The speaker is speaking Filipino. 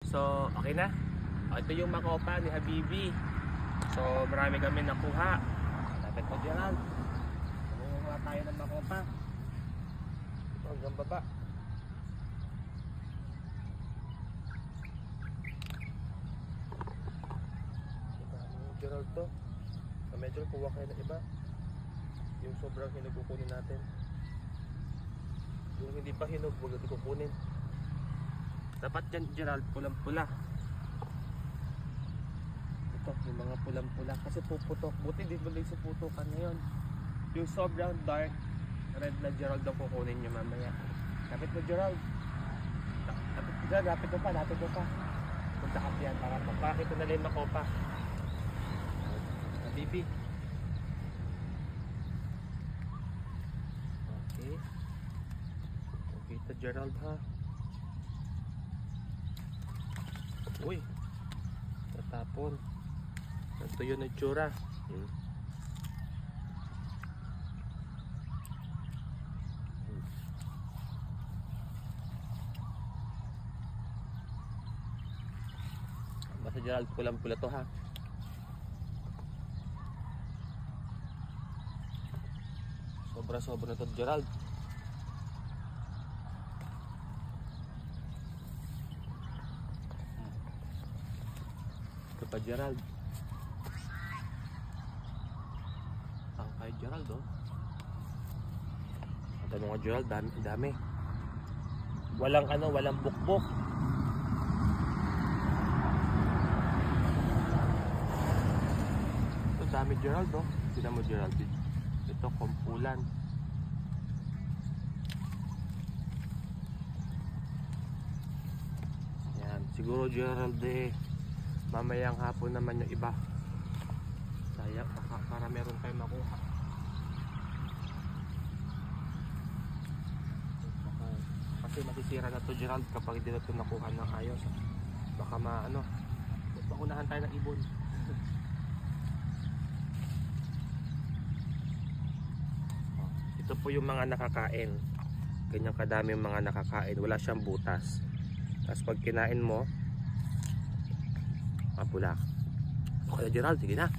So, okay na. Ito yung makopa ni Habibi. So, marami kami nakuha. Lapit ko, Gerald. Kumuha tayo ng makopa. Ito hanggang baba. Gerald to. Medyo kuha kayo ng iba. Yung sobrang hinog kukunin natin. Yung hindi pa hinog, huwag natin kukunin. Dapat yan, Gerald, pulang-pula. Ito, yung mga pulang-pula. Kasi puputok. Buti di ba sa putukan ngayon. Yung sobrang dark red na, Gerald, ang kukunin nyo mamaya. Lapit mo, Gerald. Lapit mo pa. Punta ka yan para mapakita na lang yung makopa. Habibi. Okay. Okay ito, Gerald, ha. Uy, tatapon. Ito yun ang tsura. Basta, Gerald, pulang-pula to, ha. Sobra-sobra na to, Gerald. Ito pa, Gerald. Ang kay Gerald, oh. Ito mga Gerald, dami. Walang bukbok. Ito dami, Gerald, oh. Tignan mo, Gerald. Ito, kumpulan. Yan, siguro, Gerald, mamayang hapon naman yung iba. Sayang, para meron tayong makuha. Kasi masisira na to, Gerald, kapag hindi na ito nakuha ng ayos. Baka paunahan tayo ng ibon. Ito po yung mga nakakain. Ganyan kadami yung mga nakakain. Wala siyang butas. Tapos pag kinain mo, mapula. Okay na, Gerald, sige na.